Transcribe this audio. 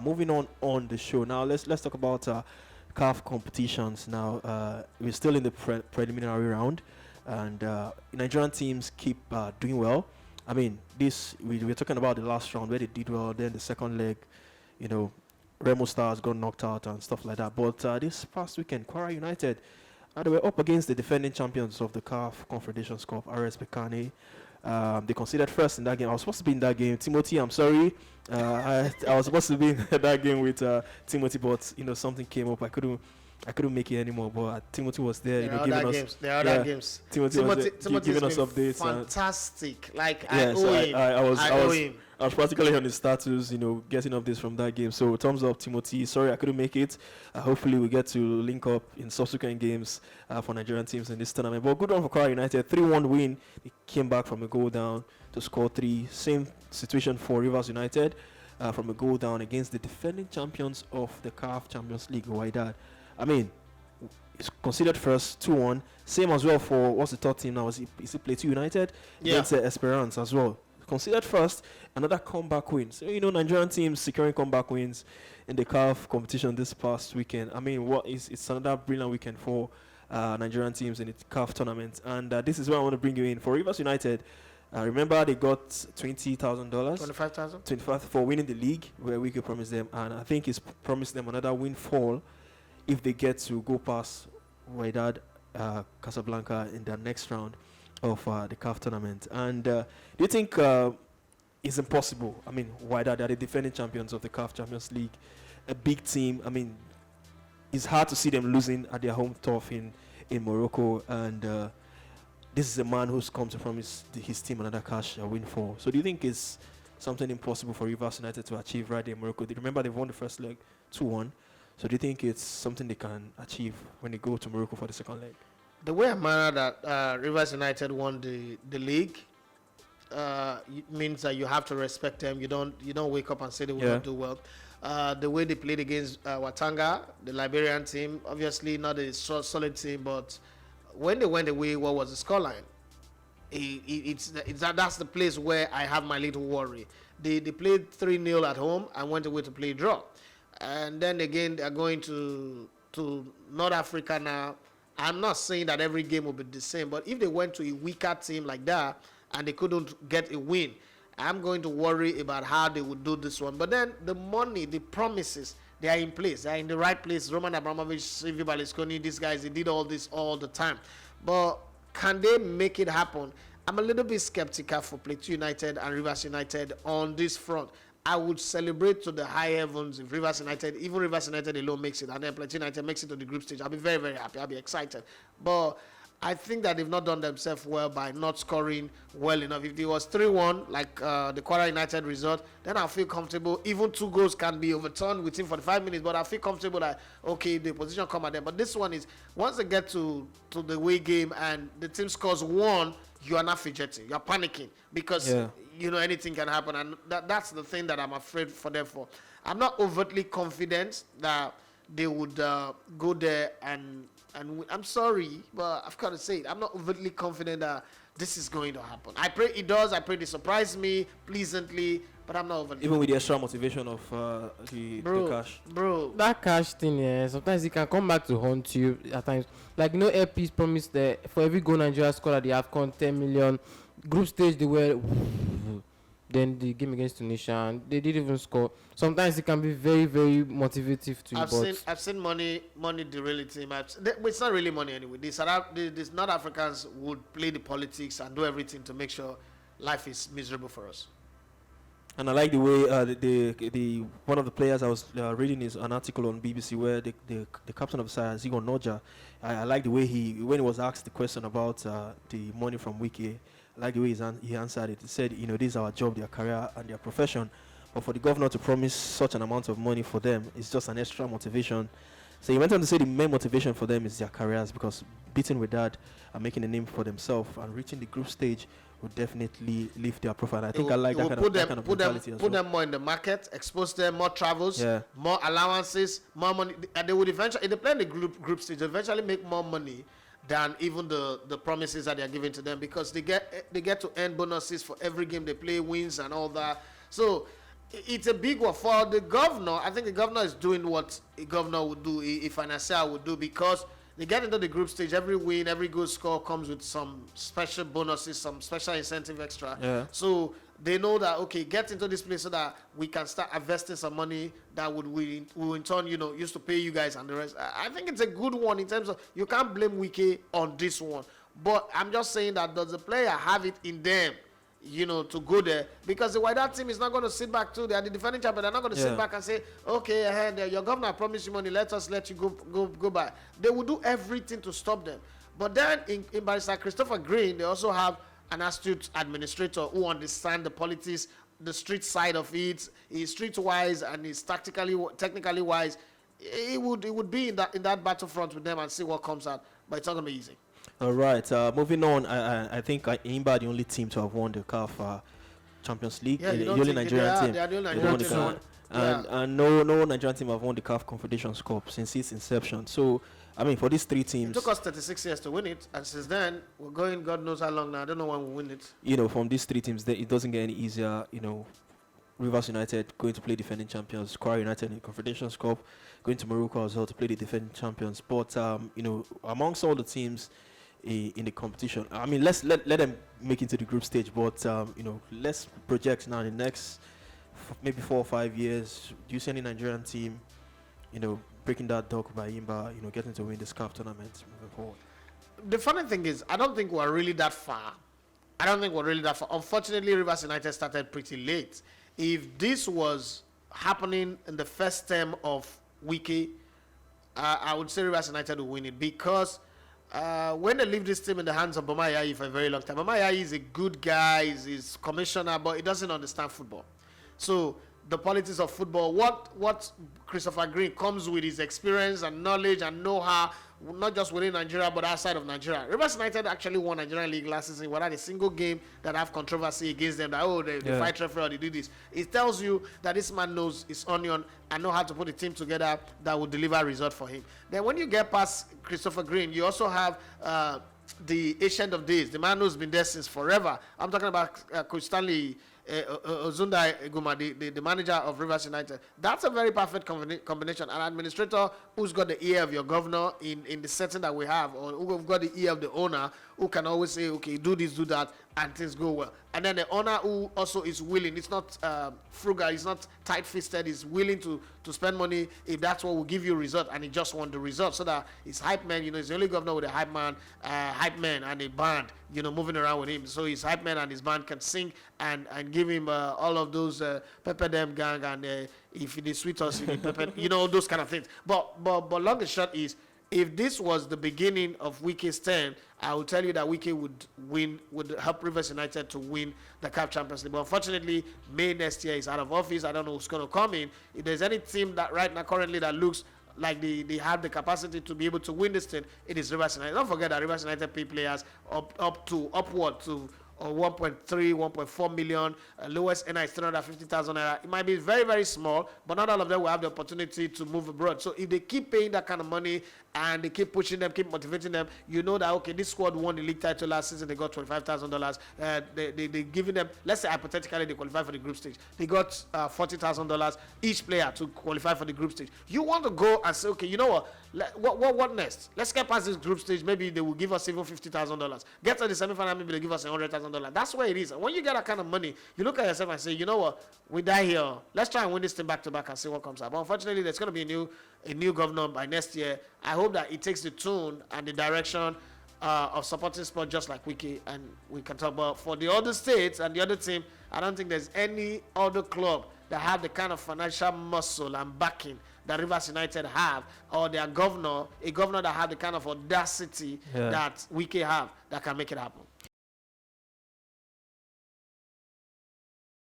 moving on the show now. Let's talk about CAF competitions now. We're still in the preliminary round, and Nigerian teams keep doing well. I mean, this we're talking about the last round where they did well. Then the second leg, you know, Remo Stars got knocked out and stuff like that. But this past weekend, Kwara United, they were up against the defending champions of the CAF Confederations Cup, RS Bekane. They considered first in that game. I was supposed to be in that game. Timothy, I'm sorry. I was supposed to be in that game with Timothy, but something came up. I couldn't make it anymore. But Timothy was there, giving us. There are other games. Timothy was there, giving us updates. Fantastic. Like yes, I owe him. I was practically on his status, getting updates from that game. So thumbs up, Timothy. Sorry I couldn't make it. Hopefully we get to link up in subsequent games for Nigerian teams in this tournament. But good one for Kwara United. 3-1 win. They came back from a goal down to score 3. Same situation for Rivers United from a goal down against the defending champions of the CAF Champions League, Wydad. I mean, it's considered first, 2-1. Same as well for, what's the third team now? Is it Plateau United? Against Esperance as well. Considered first, another comeback win. So, Nigerian teams securing comeback wins in the CAF competition this past weekend. I mean, it's another brilliant weekend for Nigerian teams in the CAF tournament. And this is where I want to bring you in. For Rivers United, remember they got $20,000. $25,000 for winning the league, where we could promise them. And I think it's promised them another windfall if they get to go past Wydad Casablanca in the next round of the CAF tournament. And do you think it's impossible? I mean, Wydad are the defending champions of the CAF Champions League, a big team. I mean, it's hard to see them losing at their home turf in Morocco. And this is a man who's come to promise his team another cash windfall. So do you think it's something impossible for Rivers United to achieve right there in Morocco? Remember, they've won the first leg 2-1. So do you think it's something they can achieve when they go to Morocco for the second leg? The way and manner that Rivers United won the league means that you have to respect them. You don't wake up and say they will not do well. The way they played against Watanga, the Liberian team, obviously not a solid team, but when they went away, what was the scoreline? That's the place where I have my little worry. They played 3-0 at home and went away to play draw. And then again, they're going to North Africa now. I'm not saying that every game will be the same, but if they went to a weaker team like that and they couldn't get a win, I'm going to worry about how they would do this one. But then the money, the promises, they are in place. They are in the right place. Roman Abramovich, Silvio Berlusconi, these guys, they did all this all the time. But can they make it happen? I'm a little bit skeptical for Plateau United and Rivers United on this front. I would celebrate to the high heavens if Rivers United, even Rivers United alone makes it, and then Plateau United makes it to the group stage. I'll be very, very happy. I'll be excited. But I think that they've not done themselves well by not scoring well enough. If it was 3-1, like the Kwara United result, then I'll feel comfortable. Even 2 goals can be overturned within 45 minutes, but I feel comfortable that, okay, the position come at them. But this one is, once they get to the away game and the team scores 1, you are not fidgeting. You're panicking because, anything can happen. And that's the thing that I'm afraid for them for. I'm not overtly confident that they would go there and I'm sorry, but I've got to say it. I'm not overtly confident that this is going to happen. I pray it does. I pray they surprise me pleasantly, but I'm not overtly. Even with the extra motivation of the cash. Bro. That cash thing, sometimes it can come back to haunt you at times. Like, LPs promised that for every goal Nigeria scored at the AFCON, 10 million. Group stage, they were... Then the game against Tunisia, they didn't even score. Sometimes it can be very, very motivative to you. I've seen money derail the team. It's not really money anyway. These North Africans would play the politics and do everything to make sure life is miserable for us. And I like the way the one of the players I was reading is an article on BBC where the captain of the side, Zigon Noja, I like the way when he was asked the question about the money from Wiki, I like the way he answered it. He said, this is our job, their career and their profession. But for the governor to promise such an amount of money for them is just an extra motivation. So he went on to say the main motivation for them is their careers, because beating with that and making a name for themselves and reaching the group stage would definitely lift their profile. I think I like that kind of mentality as well. Put them more in the market, expose them, more travels, more allowances, more money. And they would eventually, if they play in the group stage, eventually make more money than even the promises that they are giving to them, because they get to earn bonuses for every game they play, wins and all that. So it's a big one for the governor. I think the governor is doing what a governor would do, a financier would do, because they get into the group stage. Every win, every good score comes with some special bonuses, some special incentive extra. Yeah. So they know that, okay, get into this place so that we can start investing some money that we in turn, used to pay you guys and the rest. I think it's a good one in terms of, you can't blame Wiki on this one. But I'm just saying that, does the player have it in them, to go there? Because the wider team is not going to sit back too. They are the defending champion. They're not going to sit back and say, okay, your governor promised you money. Let you go by. They will do everything to stop them. But then in Barrister Christopher Green, they also have an astute administrator who understands the politics, the street side of it. He's street-wise and he's technically wise. It would be in that battlefront with them and see what comes out. But it's not going to be easy. All right. Moving on, I think Imba are the only team to have won the CAF Champions League. Yeah, the only Nigerian team. They are the only Nigerian team. And no Nigerian team have won the CAF Confederations Cup since its inception. So, I mean, for these three teams, it took us 36 years to win it, and since then we're going God knows how long now. I don't know when we'll win it. From these three teams, it doesn't get any easier. Rivers United going to play defending champions, Kwara United in the Confederations Cup, going to Morocco as well to play the defending champions. But amongst all the teams in the competition, I mean, let them make it to the group stage. But let's project now in the next maybe 4 or 5 years. Do you see any Nigerian team, breaking that dog by Imba, getting to win this CAF tournament moving forward? The funny thing is, I don't think we're really that far. Unfortunately, Rivers United started pretty late. If this was happening in the first term of Wiki, I would say Rivers United will win it, because when they leave this team in the hands of Boma Yayi for a very long time, Boma Yayi is a good guy, he's commissioner, but he doesn't understand football. So the politics of football, what Christopher Green comes with his experience and knowledge and know-how, not just within Nigeria but outside of Nigeria. Rivers United actually won Nigerian League last season without a single game that have controversy against them, that they fight referee or they do this. It tells you that this man knows his onion and know how to put a team together that will deliver a result for him. Then when you get past Christopher Green, you also have the Ancient of Days, the man who's been there since forever. I'm talking about Coach Stanley Ozunda Eguma, the manager of Rivers United. That's a very perfect combination. An administrator who's got the ear of your governor in the setting that we have, or who've got the ear of the owner, who can always say, okay, do this, do that, and things go well. And then the owner who also is willing, it's not frugal, it's not tight-fisted, he's willing to spend money if that's what will give you a result, and he just want the result, so that his hype man, he's the only governor with a hype man and a band, moving around with him. So his hype man and his band can sing and give him all of those pepper them gang, and if they sweet us, if they pepper, those kind of things. But long and short is, if this was the beginning of Wiki's term, I will tell you that Wiki would help Rivers United to win the CAF Champions League. But unfortunately, May next year is out of office. I don't know who's going to come in. If there's any team that right now currently that looks like they have the capacity to be able to win this thing, it is Rivers United. Don't forget that Rivers United pay players upward to 1.3, 1.4 million. Lowest NI is 350,000 naira. It might be very, very small, but not all of them will have the opportunity to move abroad. So if they keep paying that kind of money and they keep pushing them, keep motivating them, you know that, okay, this squad won the league title last season. They got $25,000. They giving them, let's say hypothetically they qualify for the group stage. They got $40,000 each player to qualify for the group stage. You want to go and say, okay, you know what next? Let's get past this group stage. Maybe they will give us even $50,000. Get to the semifinal, maybe they give us $100,000. That's where it is. And when you get that kind of money, you look at yourself and say, you know what, we die here. Let's try and win this thing back to back and see what comes up. But unfortunately, there's going to be a new governor by next year. I hope that it takes the tune and the direction of supporting sport just like Wiki, and we can talk about for the other states and the other team. I don't think there's any other club that have the kind of financial muscle and backing that Rivers United have, or their governor, a governor that have the kind of audacity that Wiki have, that can make it happen.